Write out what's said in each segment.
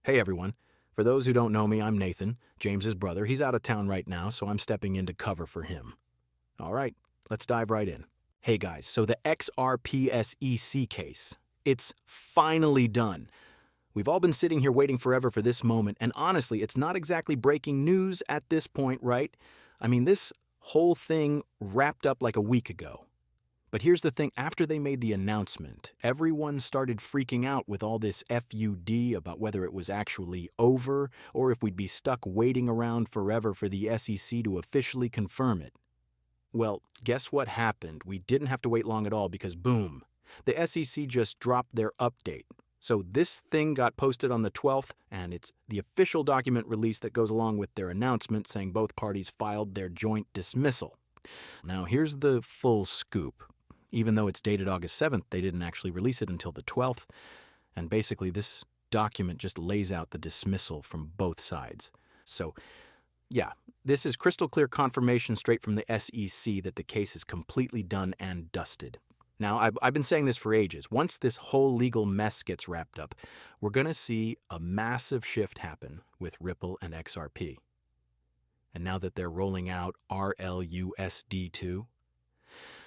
Hey everyone. For those who don't know me, I'm Nathan, James's brother. He's out of town right now, so I'm stepping in to cover for him. All right, let's dive right in. Hey guys, so the XRP SEC case. It's finally done. We've all been sitting here waiting forever for this moment, and honestly, it's not exactly breaking news at this point, right? I mean, this whole thing wrapped up like a week ago. But here's the thing, after they made the announcement, everyone started freaking out with all this FUD about whether it was actually over or if we'd be stuck waiting around forever for the SEC to officially confirm it. Well, guess what happened? We didn't have to wait long at all because boom, the SEC just dropped their update. So this thing got posted on the 12th, and it's the official document release that goes along with their announcement saying both parties filed their joint dismissal. Now here's the full scoop. Even though it's dated August 7th, they didn't actually release it until the 12th. And basically, this document just lays out the dismissal from both sides. So, yeah, this is crystal clear confirmation straight from the SEC that the case is completely done and dusted. Now, I've been saying this for ages. Once this whole legal mess gets wrapped up, we're going to see a massive shift happen with Ripple and XRP. And now that they're rolling out RLUSD too,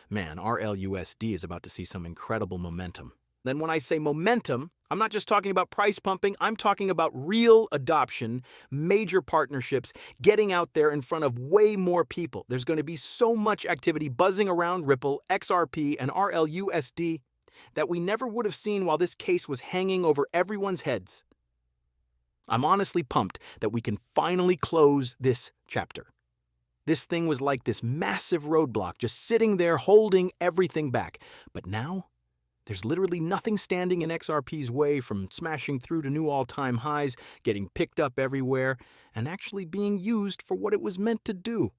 man, RLUSD is about to see some incredible momentum. Then when I say momentum, I'm not just talking about price pumping, I'm talking about real adoption, major partnerships, getting out there in front of way more people. There's going to be so much activity buzzing around Ripple, XRP, and RLUSD that we never would have seen while this case was hanging over everyone's heads. I'm honestly pumped that we can finally close this chapter. This thing was like this massive roadblock just sitting there holding everything back. But now, there's literally nothing standing in XRP's way from smashing through to new all-time highs, getting picked up everywhere, and actually being used for what it was meant to do.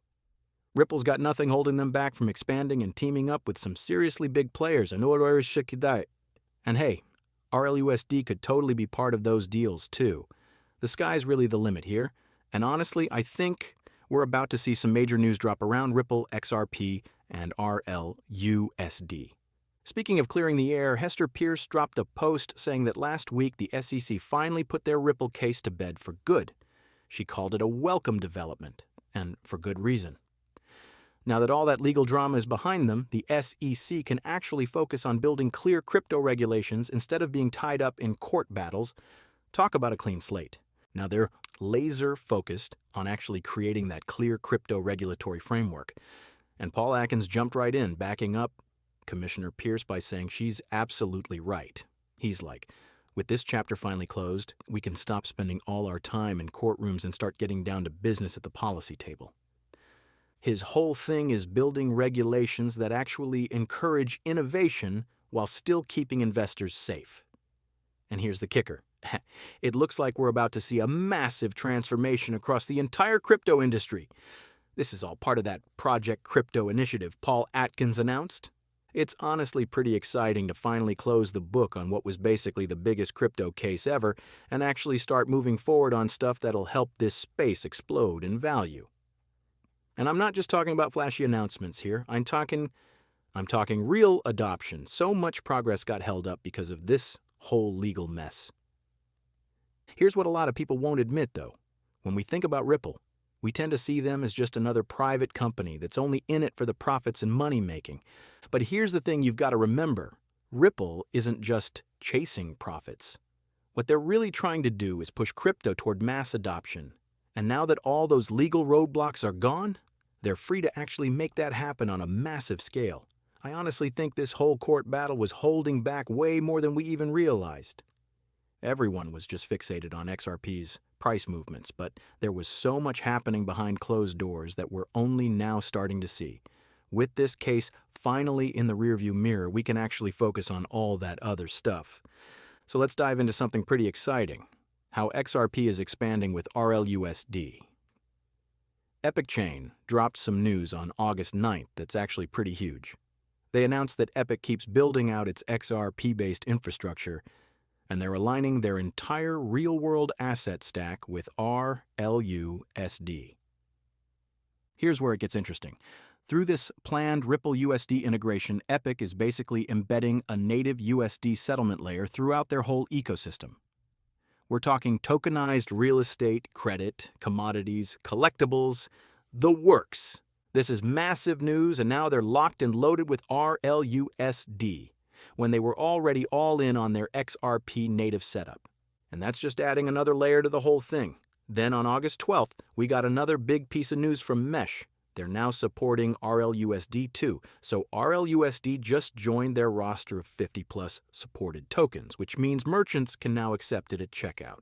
Ripple's got nothing holding them back from expanding and teaming up with some seriously big players. And hey, RLUSD could totally be part of those deals too. The sky's really the limit here. And honestly, I think we're about to see some major news drop around Ripple, XRP, and RLUSD. Speaking of clearing the air, Hester Peirce dropped a post saying that last week the SEC finally put their Ripple case to bed for good. She called it a welcome development, and for good reason. Now that all that legal drama is behind them, the SEC can actually focus on building clear crypto regulations instead of being tied up in court battles. Talk about a clean slate. Now they're laser-focused on actually creating that clear crypto regulatory framework. And Paul Atkins jumped right in, backing up Commissioner Peirce by saying she's absolutely right. He's like, with this chapter finally closed, we can stop spending all our time in courtrooms and start getting down to business at the policy table. His whole thing is building regulations that actually encourage innovation while still keeping investors safe. And here's the kicker. It looks like we're about to see a massive transformation across the entire crypto industry. This is all part of that Project Crypto initiative Paul Atkins announced. It's honestly pretty exciting to finally close the book on what was basically the biggest crypto case ever and actually start moving forward on stuff that'll help this space explode in value. And I'm not just talking about flashy announcements here. I'm talking real adoption. So much progress got held up because of this whole legal mess. Here's what a lot of people won't admit, though. When we think about Ripple, we tend to see them as just another private company that's only in it for the profits and money-making. But here's the thing you've got to remember. Ripple isn't just chasing profits. What they're really trying to do is push crypto toward mass adoption. And now that all those legal roadblocks are gone, they're free to actually make that happen on a massive scale. I honestly think this whole court battle was holding back way more than we even realized. Everyone was just fixated on XRP's price movements, but there was so much happening behind closed doors that we're only now starting to see. With this case finally in the rearview mirror, we can actually focus on all that other stuff. So let's dive into something pretty exciting, how XRP is expanding with RLUSD. Epic Chain dropped some news on August 9th that's actually pretty huge. They announced that Epic keeps building out its XRP-based infrastructure, and they're aligning their entire real-world asset stack with RLUSD. Here's where it gets interesting. Through this planned Ripple USD integration, Epic is basically embedding a native USD settlement layer throughout their whole ecosystem. We're talking tokenized real estate, credit, commodities, collectibles, the works. This is massive news, and now they're locked and loaded with RLUSD, when they were already all in on their XRP native setup. And that's just adding another layer to the whole thing. Then on August 12th, we got another big piece of news from Mesh. They're now supporting RLUSD too, so RLUSD just joined their roster of 50-plus supported tokens, which means merchants can now accept it at checkout.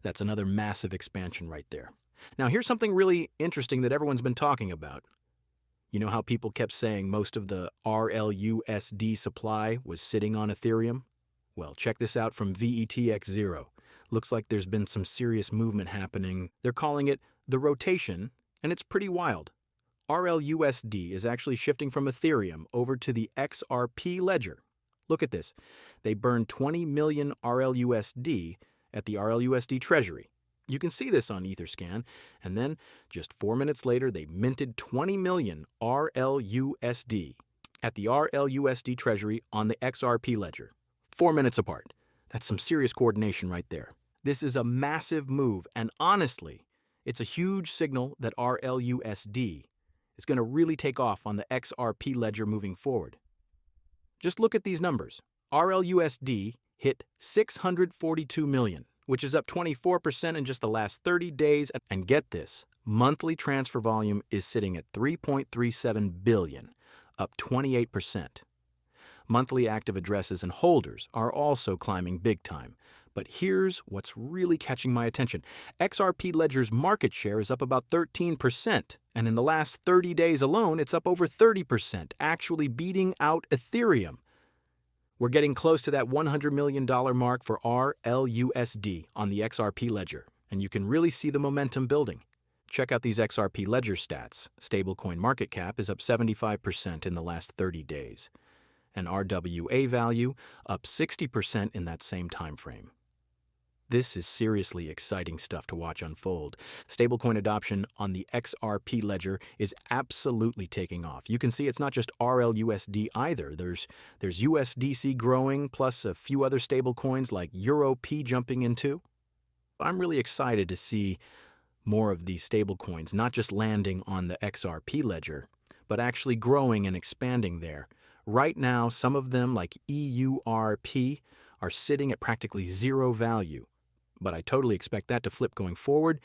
That's another massive expansion right there. Now here's something really interesting that everyone's been talking about. You know how people kept saying most of the RLUSD supply was sitting on Ethereum? Well, check this out from VETX0. Looks like there's been some serious movement happening. They're calling it the rotation, and it's pretty wild. RLUSD is actually shifting from Ethereum over to the XRP Ledger. Look at this. They burned 20 million RLUSD at the RLUSD treasury. You can see this on Etherscan, and then just 4 minutes later, they minted 20 million RLUSD at the RLUSD treasury on the XRP Ledger. 4 minutes apart. That's some serious coordination right there. This is a massive move, and honestly, it's a huge signal that RLUSD is going to really take off on the XRP Ledger moving forward. Just look at these numbers. RLUSD hit 642 million, which is up 24% in just the last 30 days. And get this, monthly transfer volume is sitting at 3.37 billion, up 28%. Monthly active addresses and holders are also climbing big time. But here's what's really catching my attention. XRP Ledger's market share is up about 13%, and in the last 30 days alone, it's up over 30%, actually beating out Ethereum. We're getting close to that $100 million mark for RLUSD on the XRP Ledger, and you can really see the momentum building. Check out these XRP Ledger stats. Stablecoin market cap is up 75% in the last 30 days, and RWA value up 60% in that same time frame. This is seriously exciting stuff to watch unfold. Stablecoin adoption on the XRP Ledger is absolutely taking off. You can see it's not just RLUSD either. There's USDC growing, plus a few other stablecoins like EuroP jumping in too. I'm really excited to see more of these stablecoins, not just landing on the XRP Ledger, but actually growing and expanding there. Right now, some of them, like EURP, are sitting at practically zero value. But I totally expect that to flip going forward.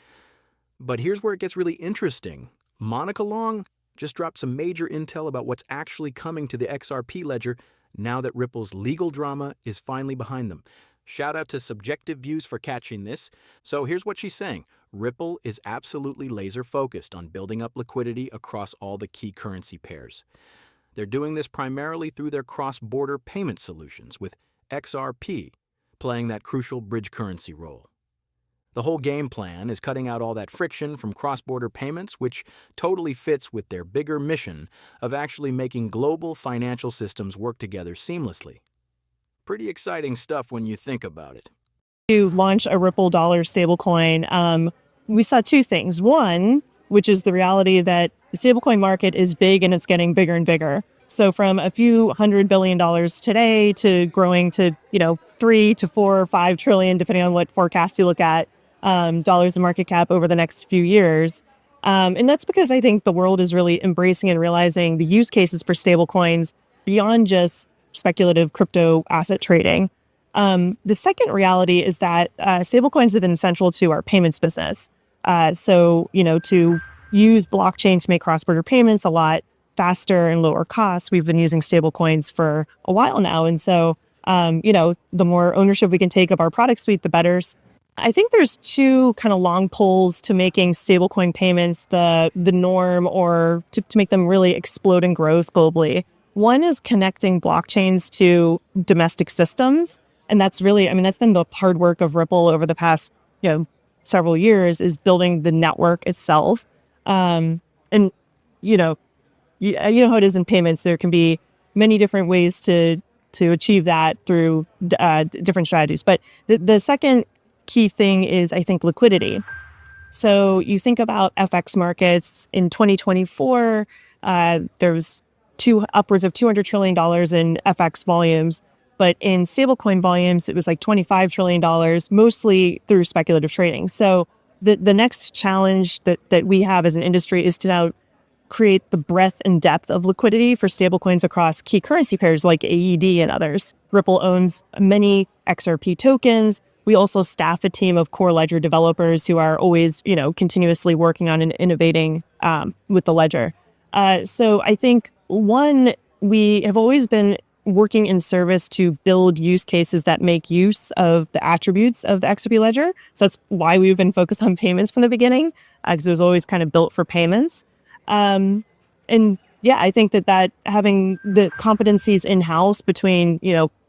But here's where it gets really interesting. Monica Long just dropped some major intel about what's actually coming to the XRP Ledger now that Ripple's legal drama is finally behind them. Shout out to Subjective Views for catching this. So here's what she's saying. Ripple is absolutely laser focused on building up liquidity across all the key currency pairs. They're doing this primarily through their cross-border payment solutions, with XRP playing that crucial bridge currency role. The whole game plan is cutting out all that friction from cross-border payments, which totally fits with their bigger mission of actually making global financial systems work together seamlessly. Pretty exciting stuff when you think about it. To launch a Ripple dollar stablecoin, we saw two things. One, which is the reality that the stablecoin market is big and it's getting bigger and bigger. So from a few $100 billion today to growing to, 3 to 4 or 5 trillion, depending on what forecast you look at, dollars in market cap over the next few years. And that's because I think the world is really embracing and realizing the use cases for stablecoins beyond just speculative crypto asset trading. The second reality is that stablecoins have been central to our payments business. So, to use blockchain to make cross-border payments a lot faster and lower cost, we've been using stablecoins for a while now. And so, the more ownership we can take of our product suite, the better. I think there's two kind of long poles to making stablecoin payments the norm, or to make them really explode in growth globally. One is connecting blockchains to domestic systems. And that's really, that's been the hard work of Ripple over the past, several years, is building the network itself. And, you know how it is in payments. There can be many different ways to achieve that through different strategies. But the second key thing is, I think, liquidity. So you think about FX markets in 2024, there was upwards of $200 trillion in FX volumes. But in stablecoin volumes, it was like $25 trillion, mostly through speculative trading. So the next challenge that we have as an industry is to now create the breadth and depth of liquidity for stablecoins across key currency pairs like AED and others. Ripple owns many XRP tokens. We also staff a team of core ledger developers who are always, continuously working on and innovating with the ledger. So I think, one, we have always been working in service to build use cases that make use of the attributes of the XRP ledger. So that's why we've been focused on payments from the beginning, because it was always kind of built for payments. And yeah, I think that having the competencies in-house between,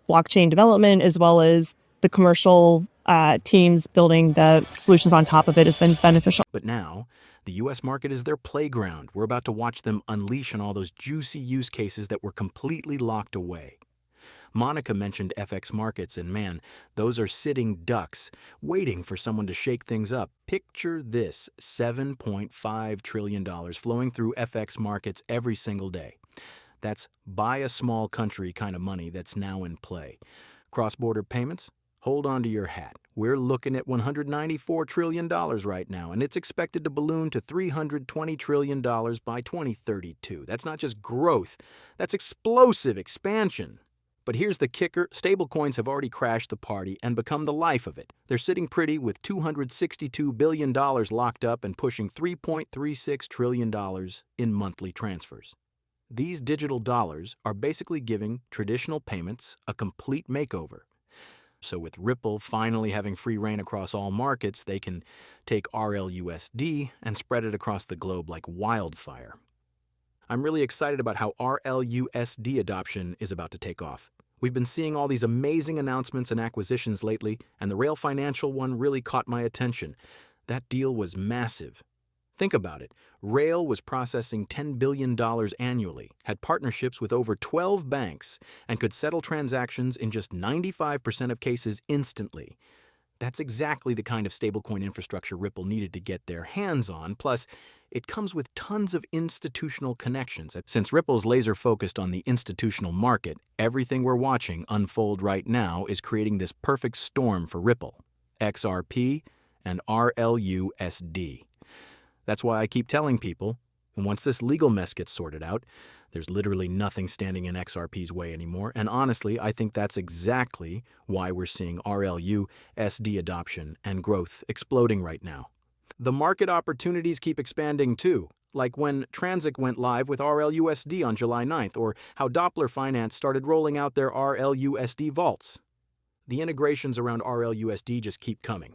blockchain development as well as the commercial teams building the solutions on top of it has been beneficial. But now, the US market is their playground. We're about to watch them unleash on all those juicy use cases that were completely locked away. Monica mentioned FX markets, and man, those are sitting ducks, waiting for someone to shake things up. Picture this, $7.5 trillion flowing through FX markets every single day. That's buy a small country kind of money that's now in play. Cross-border payments? Hold on to your hat. We're looking at $194 trillion right now, and it's expected to balloon to $320 trillion by 2032. That's not just growth, that's explosive expansion. But here's the kicker, stablecoins have already crashed the party and become the life of it. They're sitting pretty with $262 billion locked up and pushing $3.36 trillion in monthly transfers. These digital dollars are basically giving traditional payments a complete makeover. So with Ripple finally having free reign across all markets, they can take RLUSD and spread it across the globe like wildfire. I'm really excited about how RLUSD adoption is about to take off. We've been seeing all these amazing announcements and acquisitions lately, and the Rail Financial one really caught my attention. That deal was massive. Think about it. Rail was processing $10 billion annually, had partnerships with over 12 banks, and could settle transactions in just 95% of cases instantly. That's exactly the kind of stablecoin infrastructure Ripple needed to get their hands on, plus it comes with tons of institutional connections. Since Ripple's laser-focused on the institutional market, everything we're watching unfold right now is creating this perfect storm for Ripple, XRP, and RLUSD. That's why I keep telling people, and once this legal mess gets sorted out, there's literally nothing standing in XRP's way anymore, and honestly, I think that's exactly why we're seeing RLUSD adoption and growth exploding right now. The market opportunities keep expanding too, like when Transic went live with RLUSD on July 9th, or how Doppler Finance started rolling out their RLUSD vaults. The integrations around RLUSD just keep coming.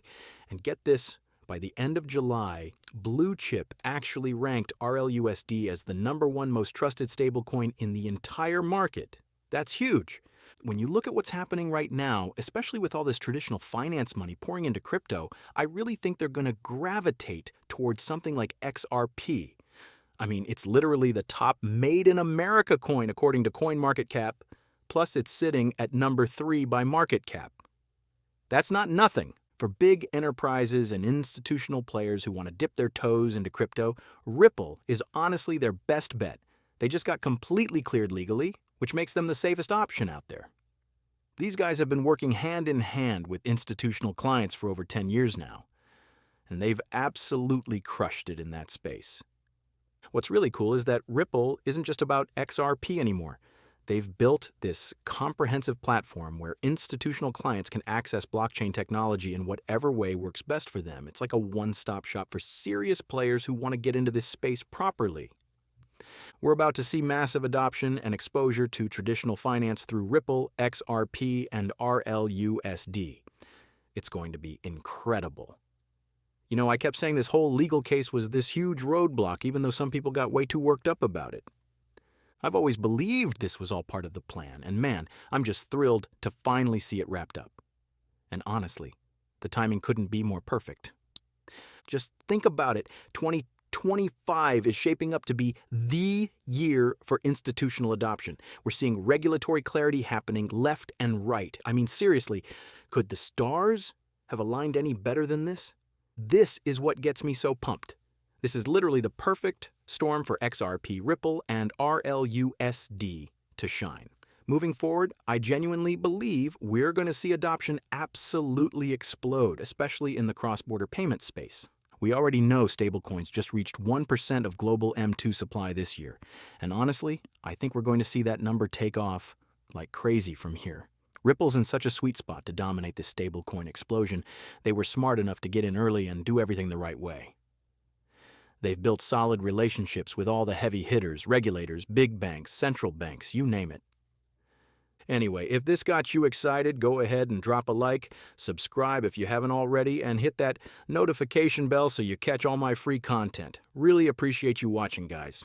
And get this, by the end of July, Blue Chip actually ranked RLUSD as the #1 most trusted stablecoin in the entire market. That's huge. When you look at what's happening right now, especially with all this traditional finance money pouring into crypto, I really think they're going to gravitate towards something like XRP. I mean, it's literally the top Made in America coin according to CoinMarketCap, plus it's sitting at #3 by market cap. That's not nothing. For big enterprises and institutional players who want to dip their toes into crypto, Ripple is honestly their best bet. They just got completely cleared legally, which makes them the safest option out there. These guys have been working hand in hand with institutional clients for over 10 years now, and they've absolutely crushed it in that space. What's really cool is that Ripple isn't just about XRP anymore. They've built this comprehensive platform where institutional clients can access blockchain technology in whatever way works best for them. It's like a one-stop shop for serious players who want to get into this space properly. We're about to see massive adoption and exposure to traditional finance through Ripple, XRP, and RLUSD. It's going to be incredible. You know, I kept saying this whole legal case was this huge roadblock, even though some people got way too worked up about it. I've always believed this was all part of the plan, and man, I'm just thrilled to finally see it wrapped up. And honestly, the timing couldn't be more perfect. Just think about it, 2025 is shaping up to be the year for institutional adoption. We're seeing regulatory clarity happening left and right. I mean, seriously, could the stars have aligned any better than this? This is what gets me so pumped. This is literally the perfect storm for XRP, Ripple, and RLUSD to shine. Moving forward, I genuinely believe we're going to see adoption absolutely explode, especially in the cross-border payment space. We already know stablecoins just reached 1% of global M2 supply this year, and honestly, I think we're going to see that number take off like crazy from here. Ripple's in such a sweet spot to dominate this stablecoin explosion. They were smart enough to get in early and do everything the right way. They've built solid relationships with all the heavy hitters, regulators, big banks, central banks, you name it. Anyway, if this got you excited, go ahead and drop a like, subscribe if you haven't already, and hit that notification bell so you catch all my free content. Really appreciate you watching, guys.